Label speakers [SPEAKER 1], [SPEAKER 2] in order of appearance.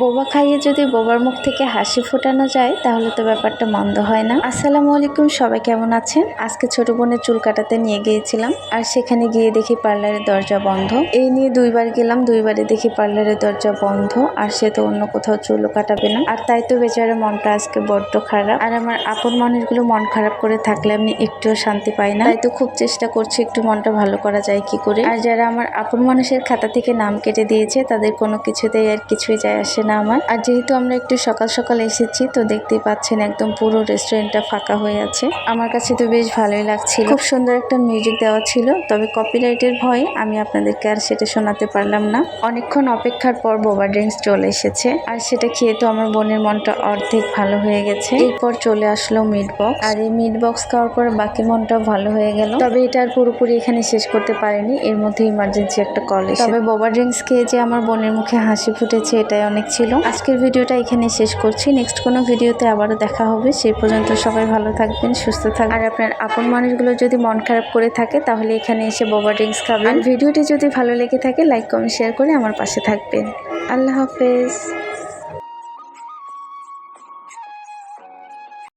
[SPEAKER 1] বোবা খাইয়ে যদি বোবার মুখ থেকে হাসি ফোটানো যায় তাহলে তো ব্যাপারটা মন্দ হয় না। আসসালামু আলাইকুম, সবাই কেমন আছেন? আজকে ছোট বোনের চুল কাটাতে নিয়ে গিয়েছিলাম, আর সেখানে গিয়ে দেখি পার্লারের দরজা বন্ধ। এই নিয়ে দুইবার গেলাম, দুইবারে দেখি পার্লারের দরজা বন্ধ, আর সে তো অন্য কোথাও চুলও কাটাবে না। আর তাই তো বেচারা মনটা আজকে বড্ড খারাপ। আর আমার আপন মানুষগুলো মন খারাপ করে থাকলে আমি একটুও শান্তি পাই না। তাই তো খুব চেষ্টা করছি একটু মনটা ভালো করা যায় কি করে। আর যারা আমার আপন মানুষের খাতা থেকে নাম কেটে দিয়েছে তাদের কোনো কিছুতেই আর কিছুই যায় আসে না আমার। আর যেহেতু আমরা একটু সকাল সকাল এসেছি, তো দেখতেই পাচ্ছেন একদম পুরো রেস্টুরেন্টটা ফাঁকা হয়ে আছে। আমার কাছে তো বেশ ভালোই লাগছিল, খুব সুন্দর একটা মিউজিক দেওয়া ছিল, তবে কপিরাইটের ভয়ে আমি আপনাদেরকে আর সেটা শোনাতে পারলাম না। অনেকক্ষণ অপেক্ষার পর বোবা ড্রিঙ্কস চলে এসেছে, আর সেটা খেয়ে তো আমার বোনের মনটা অর্ধেক ভালো হয়ে গেছে। এরপর চলে আসলো মিট বক্স, আর এই মিট বক্স খাওয়ার পর বাকি মনটাও ভালো হয়ে গেল। তবে এটা আর পুরোপুরি এখানে শেষ করতে পারিনি, এর মধ্যে ইমার্জেন্সি একটা কল এসেছে। তবে বোবা ড্রিঙ্কস খেয়ে যে আমার বোনের মুখে হাসি ফুটেছে এটাই অনেক ছিল। আজকের ভিডিওটা এখানে শেষ করছি, নেক্সট কোনো ভিডিওতে আবারও দেখা হবে। সেই পর্যন্ত সবাই ভালো থাকবেন, সুস্থ থাকবেন। আর আপনার আপন মানুষগুলো যদি মন খারাপ করে থাকে তাহলে এখানে এসে বোবা ড্রিঙ্কস খাবেন। ভিডিওটি যদি ভালো লেগে থাকে লাইক কমেন্ট শেয়ার করে আমার পাশে থাকবেন। আল্লাহ হাফেজ।